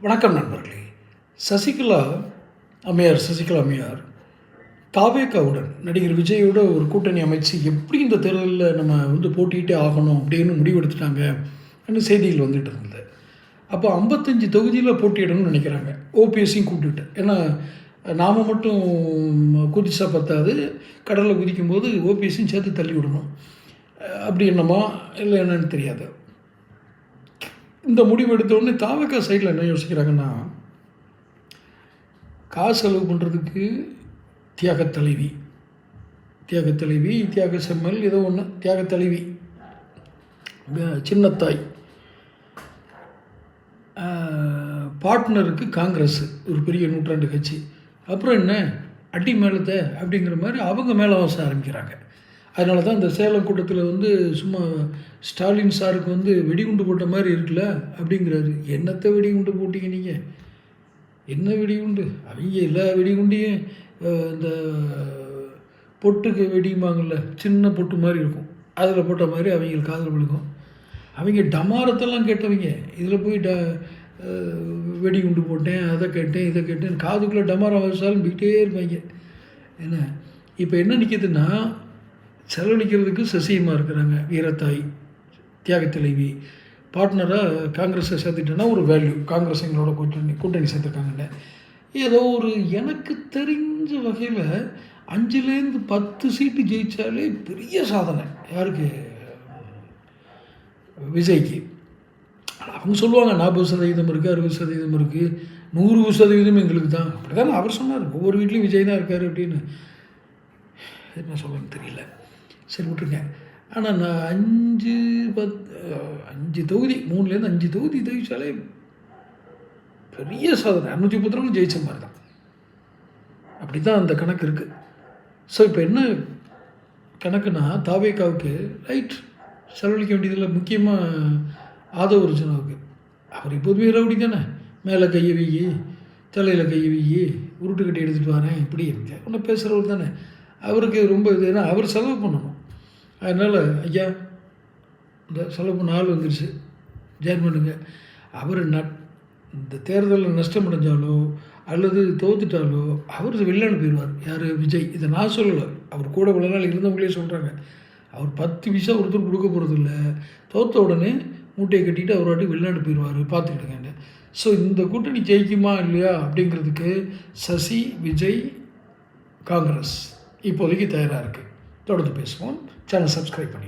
வணக்கம் நண்பர்களே. சசிகலா அம்மையார் தாவேகாவுடன் நடிகர் விஜயோட ஒரு கூட்டணி அமைச்சு எப்படி இந்த தேர்தலில் நம்ம போட்டிகிட்டே ஆகணும் அப்படின்னு முடிவெடுத்துட்டாங்க செய்திகள் வந்துட்டு இருந்தது. அப்போ 55 தொகுதியில் போட்டியிடணும்னு நினைக்கிறாங்க, ஓபிஎஸ்ஸையும் கூப்பிட்டுட்டு. ஏன்னா நாம் மட்டும் குதிச்சா பத்தாது, கடலில் குதிக்கும்போது ஓபிஎஸ்ஸையும் சேர்த்து தள்ளி விடணும். அப்படி என்னமா இல்லை என்னன்னு தெரியாது. இந்த முடிவு எடுத்தோடனே தாவேகா சைடில் என்ன யோசிக்கிறாங்கன்னா, காசு செலவு பண்ணுறதுக்கு தியாக செம்மல் ஏதோ ஒன்று, தியாகத்தலைவி சின்னத்தாய், பார்ட்னருக்கு காங்கிரஸ் ஒரு பெரிய நூற்றாண்டு கட்சி, அப்புறம் என்ன அடி மேலத்தை அப்படிங்கிற மாதிரி அவங்க மேலே வாச ஆரம்பிக்கிறாங்க. அதனால தான் இந்த சேலம் கூட்டத்தில் சும்மா ஸ்டாலின் சாருக்கு வெடிகுண்டு போட்ட மாதிரி இருக்குல்ல அப்படிங்கிறாரு. என்னத்தை வெடிகுண்டு போட்டிங்க நீங்கள்? என்ன வெடிகுண்டு? அவங்க எல்லா வெடிகுண்டையும் இந்த பொட்டுக்கு வெடியுமாங்கள்ல, சின்ன பொட்டு மாதிரி இருக்கும், அதில் போட்ட மாதிரி அவங்களுக்கு காதில் விழுக்கும். அவங்க டமாரத்தெல்லாம் கேட்டவங்க, இதில் போய் வெடிகுண்டு போட்டேன், அதை கேட்டேன், இதை கேட்டேன், காதுக்குள்ளே டமாரம் வச்சாலும் போயிட்டே இருப்பாங்க. என்ன இப்போ என்ன நிற்கிதுன்னா, செலவழிக்கிறதுக்கு சசியமாக இருக்கிறாங்க, வீரத்தாய் தியாகத்தலைவி, பார்ட்னராக காங்கிரஸை சேர்த்துட்டேன்னா ஒரு வேல்யூ, காங்கிரஸ் எங்களோட கூட்டணி சேர்த்துருக்காங்கன்னு ஏதோ ஒரு எனக்கு தெரிஞ்ச வகையில் 5லேருந்து 10 சீட்டு ஜெயித்தாலே பெரிய சாதனை. யாருக்கு? விஜய்க்கு. அவங்க சொல்லுவாங்க 40% இருக்குது, 60% இருக்குது, 100% எங்களுக்கு தான். அப்படி தான் அவர் சொன்னார். ஒவ்வொரு வீட்லேயும் விஜய் தான் இருக்கார் அப்படின்னு. என்ன சொல்லணும்னு தெரியல, சரி விட்டுருங்க. ஆனால் நான் 5 தொகுதி, 3லேருந்து 5 தொகுதி ஜெயிச்சாலே பெரிய சாதனை. 232 ஜெயிச்ச மாதிரி தான். அப்படி தான் அந்த கணக்கு இருக்குது. ஸோ இப்போ என்ன கணக்குன்னா, தாவேகாவுக்கு ரைட் செலவழிக்க வேண்டியதில் முக்கியமாக ஆதவ அர்ஜுனாவுக்கு. அவர் எப்போதுமே ரவுடி தானே, மேலே கையை வீங்கி தலையில் கையை வீங்கி உருட்டு கட்டி எடுத்துகிட்டு வரேன் இப்படி ஒன்று பேசுகிறவர் தானே. அவருக்கு ரொம்ப இது, ஏன்னா அவர் செலவு பண்ணணும். அதனால் ஐயா இந்த செலவு பண்ண ஆள் வந்துருச்சு, ஜாயின் பண்ணுங்க. அவர் இந்த தேர்தலில் நஷ்டம் அடைஞ்சாலோ அல்லது தோத்துட்டாலோ அவர் வெளிநாடு போயிடுவார். யார்? விஜய். இதை நான் சொல்லலை, அவர் கூட இவ்வளோ நாள் இருந்தவங்களே சொல்கிறாங்க. அவர் 10 பைசா ஒருத்தர் கொடுக்க போகிறதில்ல, தோற்ற உடனே மூட்டையை கட்டிட்டு அவர் வாட்டி வெளிநாடு போயிடுவார், பார்த்துக்கிட்டுங்கன்னு. ஸோ இந்த கூட்டணி ஜெயிக்குமா இல்லையா அப்படிங்கிறதுக்கு சசி, விஜய், காங்கிரஸ் இப்போதைக்கு தயாராக இருக்குது. தொடர்ந்து பேசுவோம். சேனல் சப்ஸ்கிரைப் பண்ணி